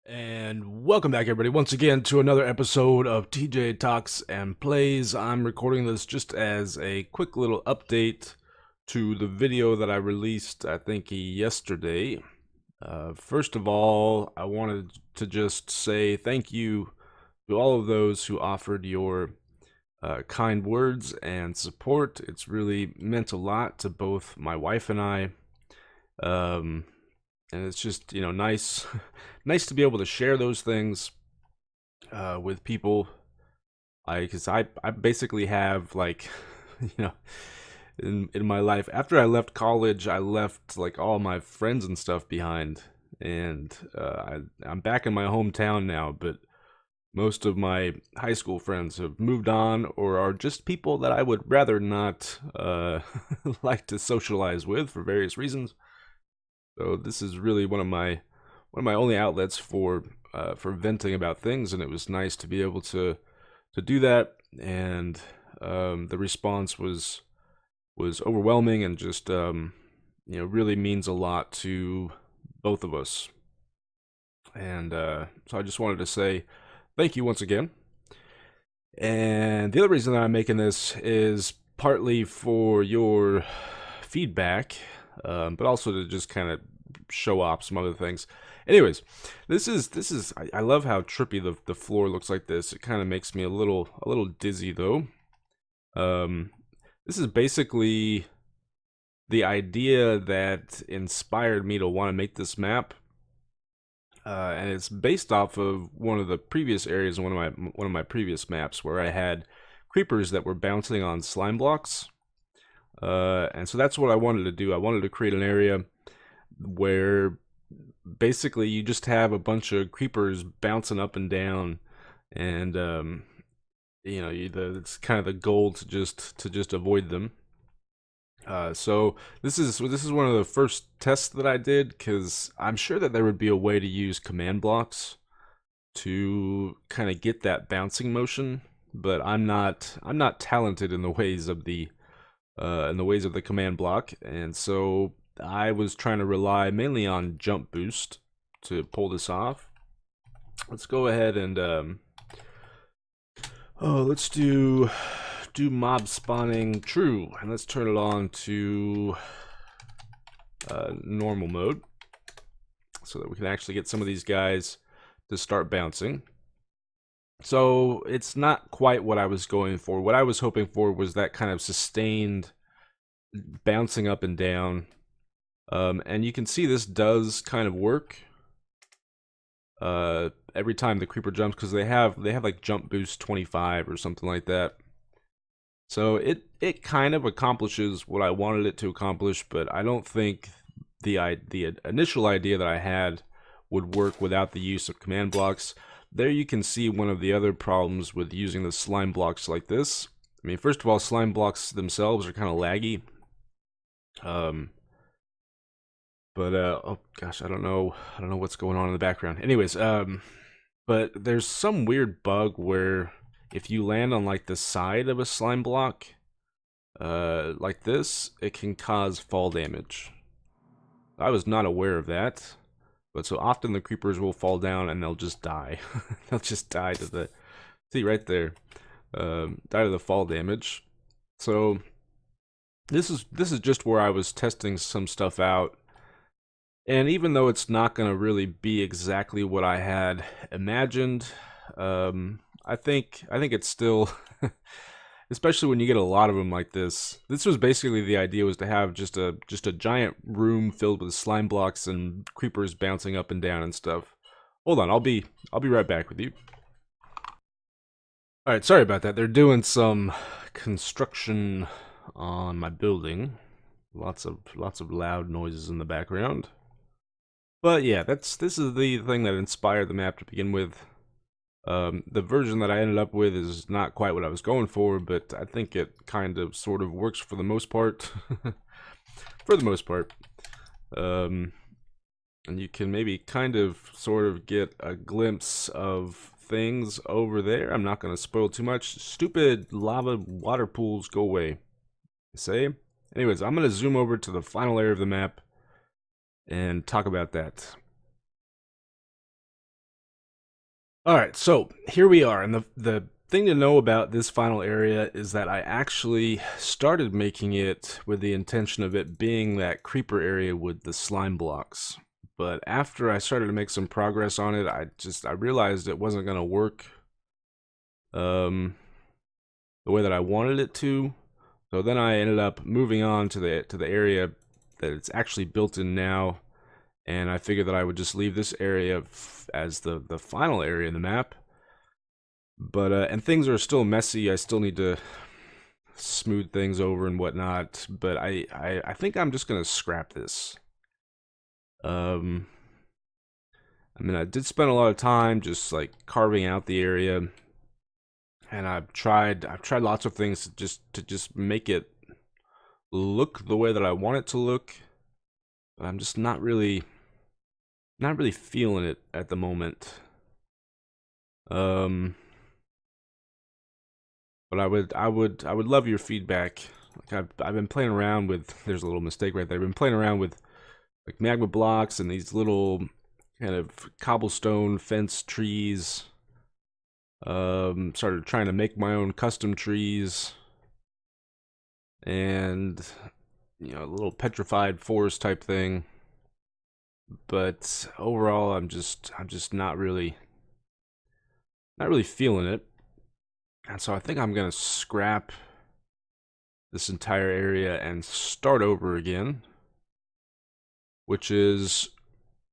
And welcome back, everybody, once again to another episode of TJ Talks and Plays. I'm recording this just as a quick little update to the video that I released, I think, yesterday. First of all, I wanted to just say thank you to all of those who offered your kind words and support. It's really meant a lot to both my wife and I. Um, and it's just nice nice to be able to share those things with people. I basically have, like, you know in my life, after I left college, I left like all my friends and stuff behind, and I'm back in my hometown now, but most of my high school friends have moved on or are just people that I would rather not like to socialize with for various reasons. So this is really one of my only outlets for venting about things, and it was nice to be able to do that. And the response was overwhelming, and just really means a lot to both of us. And so I just wanted to say thank you once again. And the other reason that I'm making this is partly for your feedback, but also to just kind of show off some other things. Anyways, I love how trippy the floor looks like this. It kind of makes me a little dizzy though. Um, this is basically the idea that inspired me to want to make this map. And it's based off of one of the previous areas in one of my previous maps where I had creepers that were bouncing on slime blocks. And so that's what I wanted to do. I wanted to create an area where basically you just have a bunch of creepers bouncing up and down, and it's kind of the goal to just avoid them. So this is one of the first tests that I did, because I'm sure that there would be a way to use command blocks to kind of get that bouncing motion, but I'm not talented in the ways of the command block, and so I was trying to rely mainly on jump boost to pull this off. Let's go ahead and let's do mob spawning true, and let's turn it on to normal mode so that we can actually get some of these guys to start bouncing. So it's not quite what I was going for. What I was hoping for was that kind of sustained bouncing up and down. And you can see this does kind of work every time the creeper jumps, because they have like jump boost 25 or something like that. So it kind of accomplishes what I wanted it to accomplish, but I don't think the initial idea that I had would work without the use of command blocks. There you can see one of the other problems with using the slime blocks like this. I mean, first of all, slime blocks themselves are kind of laggy. But oh gosh, I don't know what's going on in the background. Anyways, but there's some weird bug where if you land on like the side of a slime block, like this, it can cause fall damage. I was not aware of that, but so often the creepers will fall down and they'll just die. They'll just die to the, see right there, die to the fall damage. So this is just where I was testing some stuff out. And even though it's not going to really be exactly what I had imagined, I think it's still, especially when you get a lot of them like this. This was basically the idea, was to have just a giant room filled with slime blocks and creepers bouncing up and down and stuff. Hold on, I'll be right back with you. All right, sorry about that. They're doing some construction on my building. Lots of loud noises in the background. But yeah, this is the thing that inspired the map to begin with. The version that I ended up with is not quite what I was going for, but I think it kind of sort of works for the most part. For the most part. And you can maybe kind of sort of get a glimpse of things over there. I'm not going to spoil too much. Stupid lava water pools, go away, I say. Anyways, I'm going to zoom over to the final area of the map and talk about that. Alright, so here we are, and the thing to know about this final area is that I actually started making it with the intention of it being that creeper area with the slime blocks. But after I started to make some progress on it, I realized it wasn't gonna work um, the way that I wanted it to. So then I ended up moving on to the area that it's actually built in now, and I figured that I would just leave this area as the final area in the map. But and things are still messy. I still need to smooth things over and whatnot. But I think I'm just gonna scrap this. Um, I mean, I did spend a lot of time just like carving out the area, and I've tried lots of things to just make it look the way that I want it to look. But I'm just not really feeling it at the moment. Um, but I would love your feedback. Like I've been playing around with. There's a little mistake right there. I've been playing around with like magma blocks and these little kind of cobblestone fence trees. Started trying to make my own custom trees, and a little petrified forest type thing. But overall, I'm just not really feeling it. And so I think I'm gonna scrap this entire area and start over again, which is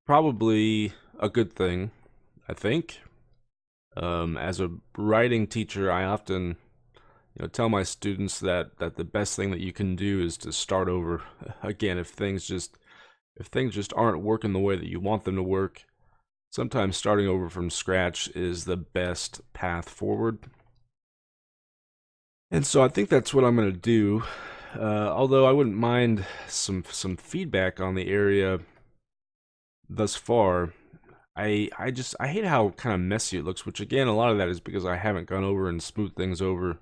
probably a good thing, I think. As a writing teacher, I often tell my students that the best thing that you can do is to start over again if things just aren't working the way that you want them to work. Sometimes starting over from scratch is the best path forward. And so I think that's what I'm going to do. Although I wouldn't mind some feedback on the area thus far. I hate how kind of messy it looks, which again, a lot of that is because I haven't gone over and smoothed things over.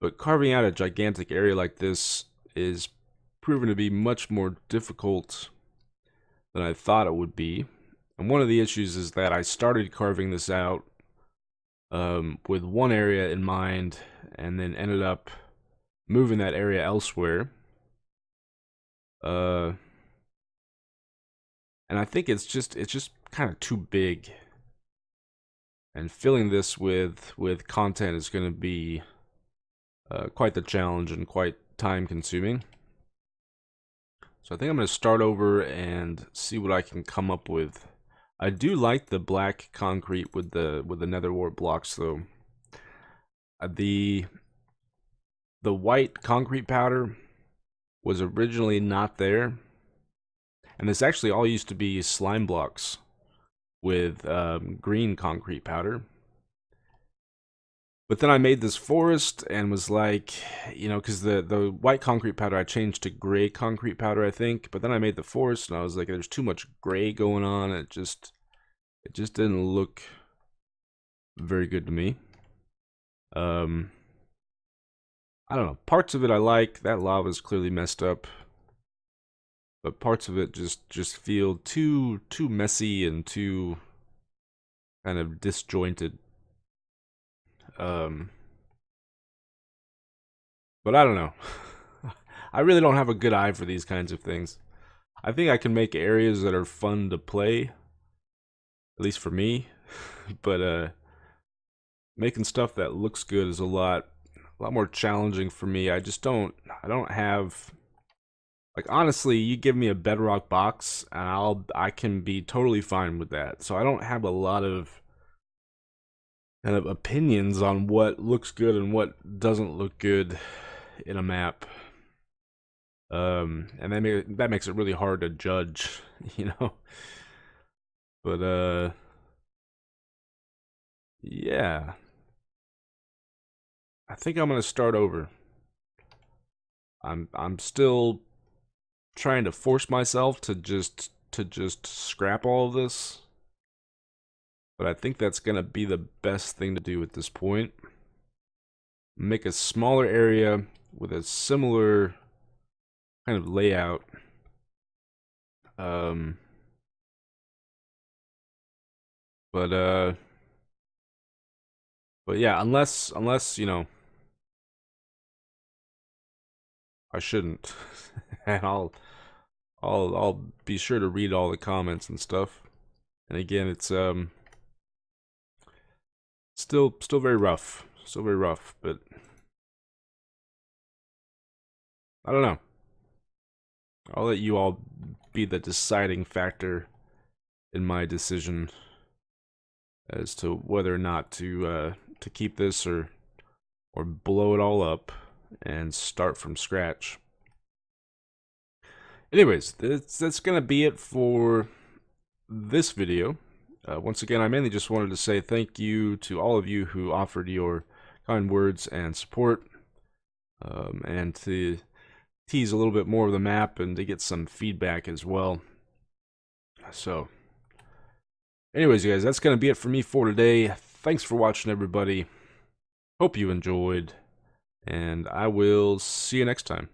But carving out a gigantic area like this is proven to be much more difficult than I thought it would be. And one of the issues is that I started carving this out with one area in mind, and then ended up moving that area elsewhere. Uh, and I think it's just kind of too big. And filling this with content is going to be quite the challenge and quite time consuming. So I think I'm going to start over and see what I can come up with. I do like the black concrete with the nether wart blocks though. The white concrete powder was originally not there, and this actually all used to be slime blocks with green concrete powder. But then I made this forest and was like, because the white concrete powder I changed to gray concrete powder, I think. But then I made the forest and I was like, there's too much gray going on. It just didn't look very good to me. I don't know. Parts of it I like. That lava's clearly messed up. But parts of it just feel too messy and too kind of disjointed. Um but I don't know. I really don't have a good eye for these kinds of things. I think I can make areas that are fun to play, at least for me. But making stuff that looks good is a lot more challenging for me. I don't have, like, honestly, you give me a bedrock box and I can be totally fine with that. So I don't have a lot of kind of opinions on what looks good and what doesn't look good in a map. And that makes it really hard to judge, you know. But yeah, I think I'm gonna start over. I'm still trying to force myself to just scrap all of this, but I think that's gonna be the best thing to do at this point. Make a smaller area with a similar kind of layout. Um, but But yeah, unless you know, I shouldn't, and I'll be sure to read all the comments and stuff. And again, it's still very rough, but I don't know. I'll let you all be the deciding factor in my decision as to whether or not to keep this or blow it all up and start from scratch. Anyways, that's gonna be it for this video. Once again, I mainly just wanted to say thank you to all of you who offered your kind words and support, and to tease a little bit more of the map and to get some feedback as well. So, anyways, guys, that's going to be it for me for today. Thanks for watching, everybody. Hope you enjoyed, and I will see you next time.